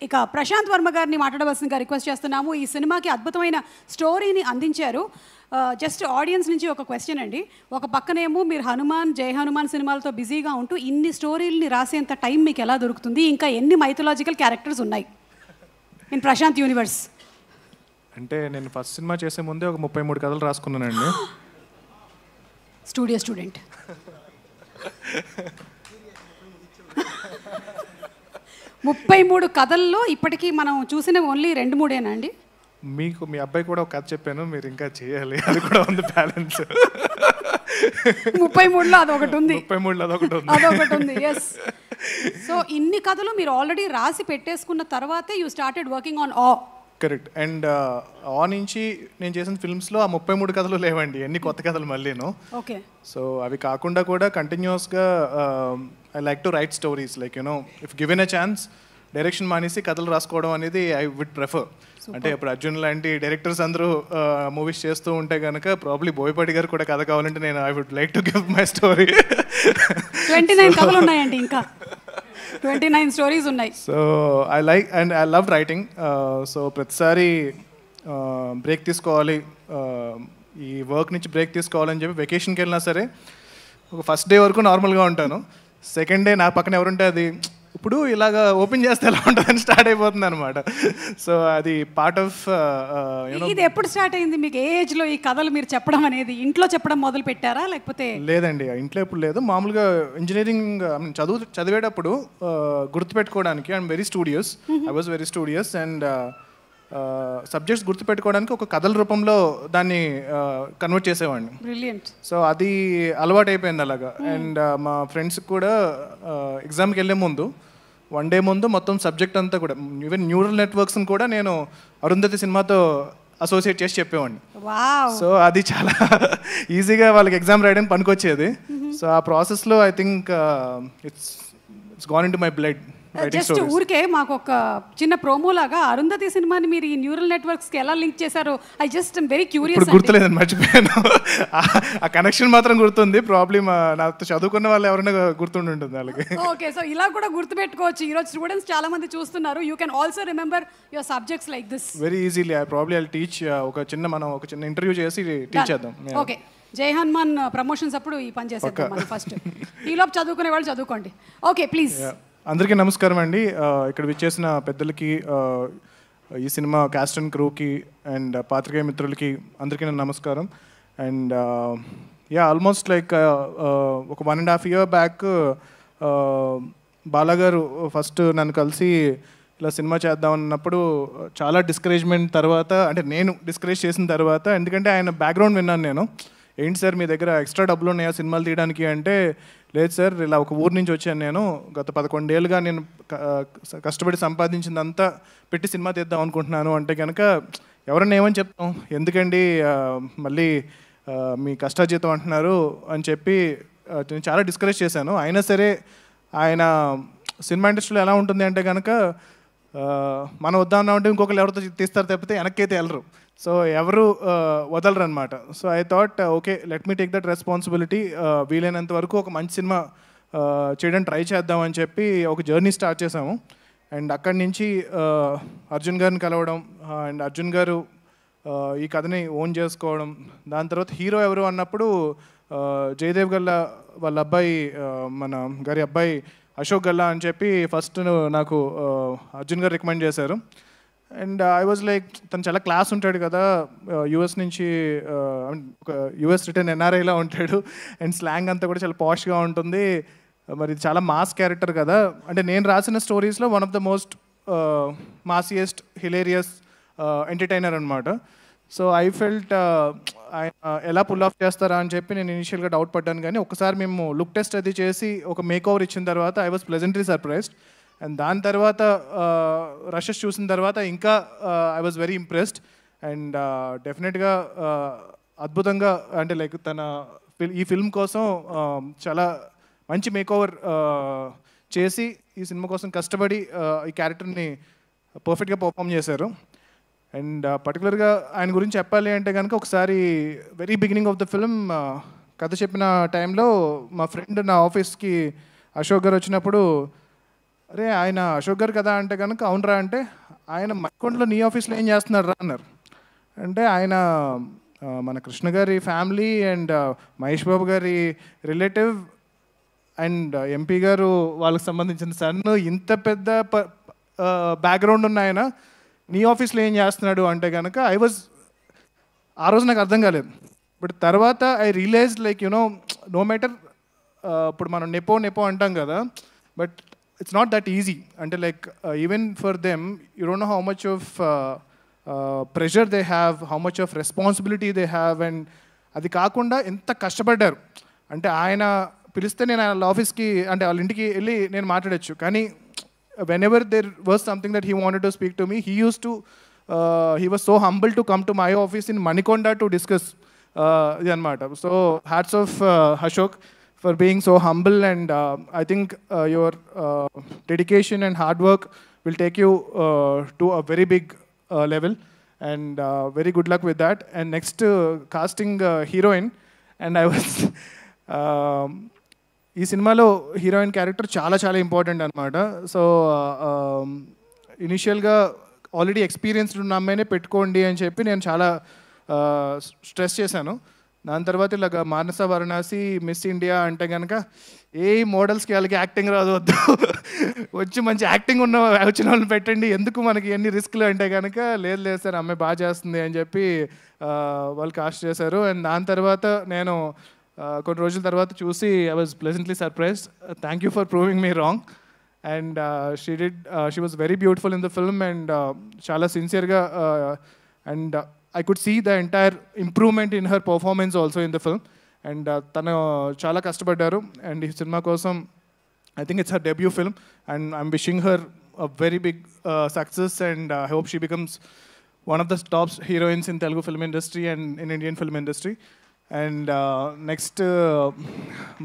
ఇక ప్రశాంత్ వర్మ గారిని మాట్లాడవలసిందిగా రిక్వెస్ట్ చేస్తున్నాము. ఈ సినిమాకి అద్భుతమైన స్టోరీని అందించారు. జస్ట్ ఆడియన్స్ నుంచి ఒక క్వశ్చన్ అండి. ఒక పక్కనేమో మీరు హనుమాన్, జై హనుమాన్ సినిమాలతో బిజీగా ఉంటూ ఇన్ని స్టోరీలని రాసేంత టైం మీకు ఎలా దొరుకుతుంది? ఇంకా ఎన్ని మైథలాజికల్ క్యారెక్టర్స్ ఉన్నాయి ఇన్ ప్రశాంత్ యూనివర్స్? అంటే నేను ఫస్ట్ సినిమా చేసే ముందే ఒక 33 కథలు రాసుకున్నానండి. Studio student. 33 కథల్లో ఇప్పటికీ మనం చూసిన ఓన్లీ 2-3 అండి. మీకు మీ అబ్బాయి కూడా ఒక కథ చెప్పాను, మీరు ఇంకా చేయాలి, అది కూడా ఉంది బ్యాలెన్స్. 33లో అదొకటి ఉంది. 33లో అదొకటి ఉంది. ఎస్. సో ఇన్ని కథలు మీరు ఆల్రెడీ రాసి పెట్టేసుకున్న తర్వాతే యూ స్టార్టెడ్ వర్కింగ్ ఆన్ ఆ. కరెక్ట్. అండ్ ఆ నుంచి నేను చేసిన ఫిల్మ్స్లో ఆ 33 కథలు లేవండి, ఎన్ని కొత్త కథలు మళ్ళీను. ఓకే. సో అవి కాకుండా కూడా కంటిన్యూస్గా I like to right stories, like you know if given a chance direction మానేసి కథలు రాసుకోవడం అనేది ఐ వుడ్ ప్రిఫర్. అంటే ఇప్పుడు అర్జున్ లాంటి డైరెక్టర్స్ అందరూ మూవీస్ చేస్తూ ఉంటే కనుక ప్రాబ్లీ బోయపాటి గారు కూడా కథ కావాలంటే నేను I would like to give my story. 29 కథలు ఉన్నాయండి, ఇంకా 29 స్టోరీస్ ఉన్నాయి. So I like and I love writing. So ప్రతిసారి బ్రేక్ తీసుకోవాలి, ఈ వర్క్ నుంచి బ్రేక్ తీసుకోవాలని చెప్పి వెకేషన్కి వెళ్ళినా సరే ఒక ఫస్ట్ డే వరకు నార్మల్గా ఉంటాను. సెకండ్ డే నా పక్కన ఎవరుంటే అది ఇప్పుడు ఇలాగా ఓపెన్ చేస్తే ఎలా ఉంటుందని స్టార్ట్ అయిపోతుంది అనమాట. సో అది పార్ట్ ఆఫ్. ఇది ఎప్పుడు స్టార్ట్ అయింది మీకు? ఏ ఏజ్లో ఈ కథలు మీరు చెప్పడం అనేది? ఇంట్లో చెప్పడం మొదలు పెట్టారా లేకపోతే? లేదండి, ఇంట్లో ఎప్పుడు లేదు. మామూలుగా ఇంజనీరింగ్ చదివేటప్పుడు గుర్తుపెట్టుకోవడానికి I'm very studious, I was very studious. And subjects గుర్తుపెట్టుకోవడానికి ఒక కథల రూపంలో దాన్ని కన్వర్ట్ చేసేవాడిని. బ్రిలియంట్. సో అది అలవాటు అయిపోయింది అలాగా. అండ్ మా ఫ్రెండ్స్కి కూడా ఎగ్జామ్కి వెళ్ళే ముందు 1 డే ముందు మొత్తం సబ్జెక్ట్ అంతా కూడా, ఈవెన్ న్యూరల్ నెట్వర్క్స్ని కూడా నేను అరుంధతి సినిమాతో అసోసియేట్ చేసి చెప్పేవాడిని. సో అది చాలా ఈజీగా వాళ్ళకి ఎగ్జామ్ రాయడానికి పనికొచ్చేది. సో ఆ ప్రాసెస్లో I think it's gone in to my blood. Just ఊరికే మాకు ఒక చిన్న ప్రోమో లాగా అరుంధతి సినిమాని మీరు ఈ న్యూరల్ నెట్వర్క్స్కి ఎలా లింక్ చేశారో ఐ జస్ట్ వెరీ క్యూరియస్. గుర్తులేదని మర్చిపోయాను, ఆ కనెక్షన్ మాత్రం గుర్తుంది. ప్రాబ్లమ్ నాతో చదువుకున్న వాళ్ళు ఎవరైనా గుర్తుండి ఉంటుంది వాళ్ళకి. ఓకే. సో ఇలా కూడా గుర్తుపెట్టుకోవచ్చు. ఈరోజు స్టూడెంట్స్ చాలా మంది చూస్తున్నారు. You can also remember your subjects like this very easily. Probably I teach. మనం ఒక చిన్న ఇంటర్వ్యూ చేసి టీచ్ చేద్దాం. ఓకే. జై హనుమాన్ ప్రమోషన్స్ అప్పుడు ఈ పని చేసేద్దాం మనం ఫస్ట్. ఈలోపు చదువుకునే వాళ్ళు చదువుకోండి. Okay please. అందరికీ నమస్కారం అండి. ఇక్కడ విచ్చేసిన పెద్దలకి, ఈ సినిమా క్యాస్ట్ అండ్ క్రూకి అండ్ పాత్రికేయ మిత్రులకి అందరికీ నా నమస్కారం. అండ్ ఆల్మోస్ట్ లైక్ ఒక 1.5 year బ్యాక్ బాలాగారు ఫస్ట్ నన్ను కలిసి ఇలా సినిమా చేద్దాం అన్నప్పుడు చాలా డిస్కరేజ్మెంట్ తర్వాత, అంటే నేను డిస్కరేజ్ చేసిన తర్వాత, ఎందుకంటే ఆయన బ్యాక్గ్రౌండ్ విన్నాను నేను. ఏంటి సార్ మీ దగ్గర ఎక్స్ట్రా డబ్బులు ఉన్నాయా సినిమాలు తీయడానికి అంటే, లేదు సార్ ఇలా ఒక ఊరు నుంచి వచ్చాను నేను, గత 11 ఏళ్ళుగా నేను కష్టపడి సంపాదించిందంతా పెట్టి సినిమా తీద్దాం అనుకుంటున్నాను అంటే కనుక ఎవరన్నా ఏమని చెప్తాం, ఎందుకండి మళ్ళీ మీ కష్టాజీతం అంటున్నారు అని చెప్పి నేను చాలా డిస్కరేజ్ చేశాను. అయినా సరే ఆయన సినిమా ఇండస్ట్రీలో ఎలా ఉంటుంది అంటే కనుక మనం వద్దామంటే ఇంకొకరు ఎవరితో తీస్తారు తప్పితే వెనక్కైతే వెళ్ళరు. సో ఎవరు వదలరు అనమాట. So I thought okay let me take that responsibility. వీలైనంత వరకు ఒక మంచి సినిమా చేయడానికి ట్రై చేద్దామని చెప్పి ఒక జర్నీ స్టార్ట్ చేసాము. అండ్ అక్కడి నుంచి అర్జున్ గారిని కలవడం, అండ్ అర్జున్ గారు ఈ కథని ఓన్ చేసుకోవడం. దాని తర్వాత హీరో ఎవరు అన్నప్పుడు జయదేవ్ గల్లా వాళ్ళ అబ్బాయి, మన గారి అబ్బాయి అశోక్ గల్లా అని చెప్పి ఫస్ట్ నాకు అర్జున్ గారు రికమెండ్ చేశారు. అండ్ ఐ వాజ్ లైక్, తను చాలా క్లాస్ ఉంటాడు కదా, యూఎస్ నుంచి, ఒక యూఎస్ రిటర్న్ ఎన్ఆర్ఐలా ఉంటాడు. అండ్ స్లాంగ్ అంతా కూడా చాలా పాష్గా ఉంటుంది. మరి చాలా మాస్ క్యారెక్టర్ కదా, అంటే నేను రాసిన స్టోరీస్లో one of the most massiest hilarious entertainer అనమాట. సో ఐ ఫెల్ట్ ఆయన ఎలా పుల్ ఆఫ్ చేస్తారా అని చెప్పి నేను ఇనిషియల్గా డౌట్ పడ్డాను. కానీ ఒకసారి మేము లుక్ టెస్ట్ అది చేసి ఒక మేక్ ఓవర్ ఇచ్చిన తర్వాత I was pleasantly surprised. And దాని తర్వాత రషెస్ చూసిన తర్వాత ఇంకా I was very impressed. And డెఫినెట్గా అద్భుతంగా, అంటే లైక్ తన ఈ ఫిల్మ్ కోసం చాలా మంచి మేక్ ఓవర్ చేసి ఈ సినిమా కోసం కష్టపడి ఈ క్యారెక్టర్ని పర్ఫెక్ట్గా పర్ఫామ్ చేశారు. అండ్ పర్టికులర్గా ఆయన గురించి చెప్పాలి అంటే కనుక, ఒకసారి very beginning of the film కథ చెప్పిన టైంలో మా ఫ్రెండ్ నా ఆఫీస్కి అశోక్ గారు వచ్చినప్పుడు అరే ఆయన అశోక్ గారు కదా అంటే కనుక అవునరా అంటే ఆయన మక్కొండలో నీ ఆఫీస్లో ఏం చేస్తున్నాడు రా అన్నారు. అంటే ఆయన మన కృష్ణ గారి ఫ్యామిలీ అండ్ మహేష్ బాబు గారి రిలేటివ్ అండ్ ఎంపీ గారు వాళ్ళకి సంబంధించిన సన్, ఇంత పెద్ద బ్యాక్గ్రౌండ్ ఉన్న ఆయన నీ ఆఫీస్లో ఏం చేస్తున్నాడు అంటే కనుక ఆ రోజు నాకు అర్థం కాలేదు. బట్ తర్వాత I realize like no matter, ఇప్పుడు మనం నెపో అంటాం కదా, but it's not that easy. అంటే like even for them you don't know how much of pressure they have, how much of responsibility they have. And అది కాకుండా ఎంత కష్టపడ్డారు అంటే ఆయన పిలిస్తే నేను వాళ్ళ ఆఫీస్కి అంటే వాళ్ళ ఇంటికి వెళ్ళి నేను మాట్లాడచ్చు. కానీ whenever there was something that he wanted to speak to me, he was so humble to come to my office in Manikonda to discuss ఇది అనమాట. So hats off Ashok for being so humble, and I think your dedication and hard work will take you to a very big level, and very good luck with that. And next casting heroine, and I was ఈ సినిమాలో heroine character చాలా చాలా important అనమాట. So ఇనిషియల్గా already experienced ఉన్న అమ్మాయినే పెట్టుకోండి అని చెప్పి నేను చాలా స్ట్రెస్ చేశాను. దాని తర్వాత ఇలాగ మానస వారణాసి మిస్ ఇండియా అంటే కనుక ఏ మోడల్స్కి వాళ్ళకి యాక్టింగ్ రాదు, వద్దు వచ్చి మంచి యాక్టింగ్ వచ్చిన వాళ్ళని పెట్టండి, ఎందుకు మనకి ఎన్ని రిస్క్లు అంటే కనుక లేదు సార్ అమ్మాయి బాగా చేస్తుంది అని చెప్పి వాళ్ళు కాస్ట్ చేశారు. అండ్ దాని తర్వాత నేను కొన్ని రోజుల తర్వాత చూసి I was pleasantly surprised. Thank you for proving me wrong. And she was very beautiful in the film, and చాలా సిన్సియర్గా, and I could see the entire improvement in her performance also in the film. And tanu chala kastapadaru, and ee cinema kosam I think it's her debut film, and I'm wishing her a very big success, and I hope she becomes one of the top heroines in Telugu film industry and in Indian film industry. And next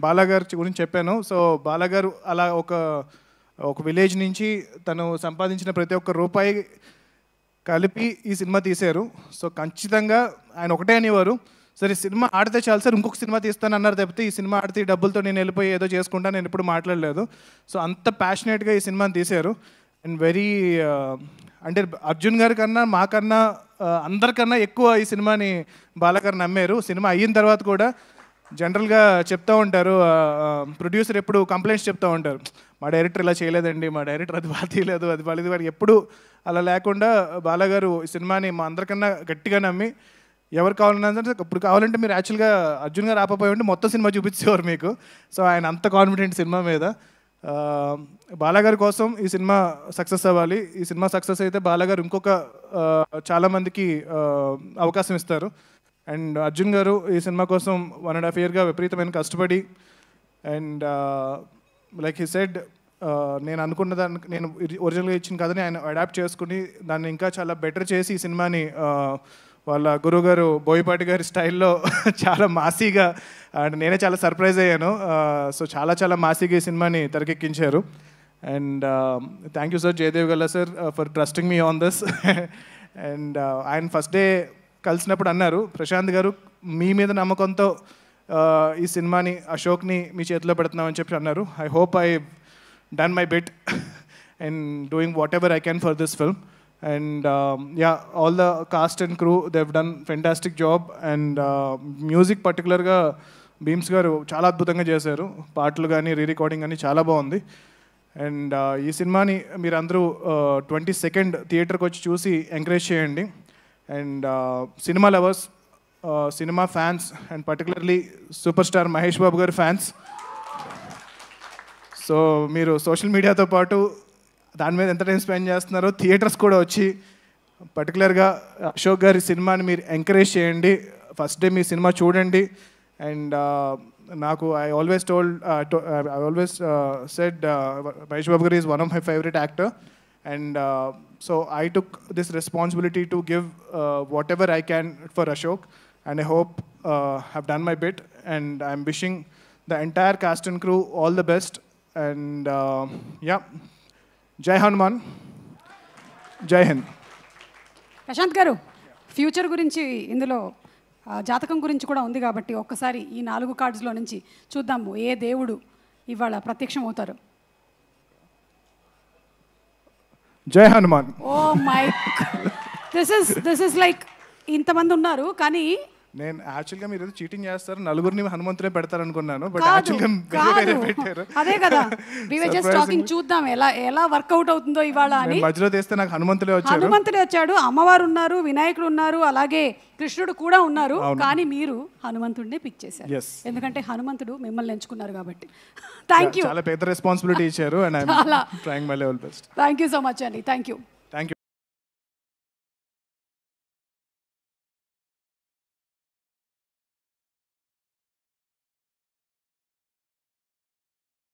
Bala garu gurinchi cheppanu. So Bala garu ala oka village nunchi tanu సంపాదించిన ప్రతి ఒక్క రూపాయి కలిపి ఈ cinema తీశారు. So ఖచ్చితంగా ఆయన ఒకటే అనేవారు, సరే సినిమా ఆడితే చాలు సార్, ఇంకొక సినిమా తీస్తాను అన్నారు తప్పితే ఈ సినిమా ఆడితే ఈ డబ్బులతో నేను వెళ్ళిపోయి ఏదో చేసుకుంటా నేను ఎప్పుడు మాట్లాడలేదు. సో అంత ప్యాషనేట్గా ఈ సినిమాని తీశారు. అండ్ వెరీ అంటే అర్జున్ గారి కన్నా మాకన్నా అందరికన్నా ఎక్కువ ఈ సినిమాని బాలగారు నమ్మారు. సినిమా అయిన తర్వాత కూడా జనరల్గా చెప్తూ ఉంటారు, ప్రొడ్యూసర్ ఎప్పుడు కంప్లైంట్స్ చెప్తూ ఉంటారు, మా డైరెక్టర్ ఇలా చేయలేదండి, మా డైరెక్టర్ అది బాగా తీయలేదు, అది బాగాలేదు. వాడికి ఎప్పుడు అలా లేకుండా బాలగారు ఈ సినిమాని మా అందరికన్నా గట్టిగా నమ్మి ఎవరు కావాలన్నా సరే ఇప్పుడు కావాలంటే మీరు యాక్చువల్గా అర్జున్ గారు ఆపపోయి ఉంటే మొత్తం సినిమా చూపించేవారు మీకు. సో ఆయన అంత కాన్ఫిడెంట్ సినిమా మీద. బాలగారి కోసం ఈ సినిమా సక్సెస్ అవ్వాలి. ఈ సినిమా సక్సెస్ అయితే బాలగారు ఇంకొక చాలామందికి అవకాశం ఇస్తారు. అండ్ అర్జున్ గారు ఈ సినిమా కోసం 1.5 years విపరీతమైన కష్టపడి, అండ్ లైక్ హీ సెడ్ నేను అనుకున్న దానికి నేను ఒరిజినల్గా ఇచ్చిన కథని ఆయన అడాప్ట్ చేసుకుని దాన్ని ఇంకా చాలా బెటర్ చేసి ఈ సినిమాని వాళ్ళ గురువుగారు బోయపాటి గారి స్టైల్లో చాలా మాసీగా, అండ్ నేనే చాలా సర్ప్రైజ్ అయ్యాను. సో చాలా చాలా మాసీగా ఈ సినిమాని తెరకెక్కించారు. And thank you sir, Jayadev Galla sir, for trusting me on this. And ఆయన ఫస్ట్ డే కలిసినప్పుడు అన్నారు, ప్రశాంత్ గారు మీ మీద నమ్మకంతో ఈ సినిమాని అశోక్ని మీ చేతిలో పెడుతున్నామని చెప్పి అన్నారు. I hope I done my bit and doing whatever I can for this film. And yeah, all the cast and crew they have done fantastic job. And music పర్టికులర్గా భీమ్స్ గారు చాలా అద్భుతంగా చేశారు. పాటలు కానీ రికార్డింగ్ కానీ చాలా బాగుంది. అండ్ ఈ సినిమాని మీరందరూ 22nd థియేటర్కి వచ్చి చూసి ఎంకరేజ్ చేయండి. And cinema lovers, cinema fans, and particularly super star Mahesh Babu గారి ఫ్యాన్స్, సో మీరు సోషల్ మీడియాతో పాటు దాని మీద ఎంత టైం స్పెండ్ చేస్తున్నారో థియేటర్స్ కూడా వచ్చి పర్టికులర్గా అశోక్ గారి సినిమాని మీరు ఎంకరేజ్ చేయండి. ఫస్ట్ డే మీ సినిమా చూడండి. అండ్ నాకు I always said Mahesh Babu గారు is one of my favourite actor. And so I took this responsibility to give whatever I can for Ashok, and I hope I've done my bit, and I'm wishing the entire cast and crew all the best. And yeah, Jai Hanuman, Jai Hind. Prashanth గారు, future గురించి ఇందులో జాతకం గురించి కూడా ఉంది కాబట్టి ఒక్కసారి ఈ 4 కార్డ్స్లో నుంచి చూద్దాము ఏ దేవుడు ఇవాళ ప్రత్యక్షం అవుతారు. Jai Hanuman. Oh my, this is like ఇంతమంది ఉన్నారు కానీ నేను యాక్చువల్గా మీరు చీటింగ్ చేస్తారు, నలుగురిని హనుమంతుడే పెడతారు అనుకున్నాను, బట్ కాదు, యాక్చువల్గా వేరే కాదు. పెట్టారు. అదే కదా, we were just talking, చూద్దాం ఎలా వర్కౌట్ అవుతుందో ఇవాళ అని. నేను మధ్యలో తీస్తే నాకు హనుమంతుడే వచ్చాడు, అమ్మవారు ఉన్నారు, వినాయకుడు ఉన్నారు, అలాగే కృష్ణుడు కూడా ఉన్నారు, కానీ మీరు హనుమంతుడినే పిక్ చేశారు. Yes. ఎందుకంటే హనుమంతుడు మిమ్మల్ని ఎంచుకున్నారు కాబట్టి. థ్యాంక్ యూ, చాలా పెద్ద రెస్పాన్సిబిలిటీ ఇచ్చారు, and I'm trying my level best. Thank you so much అండి, థ్యాంక్ యూ.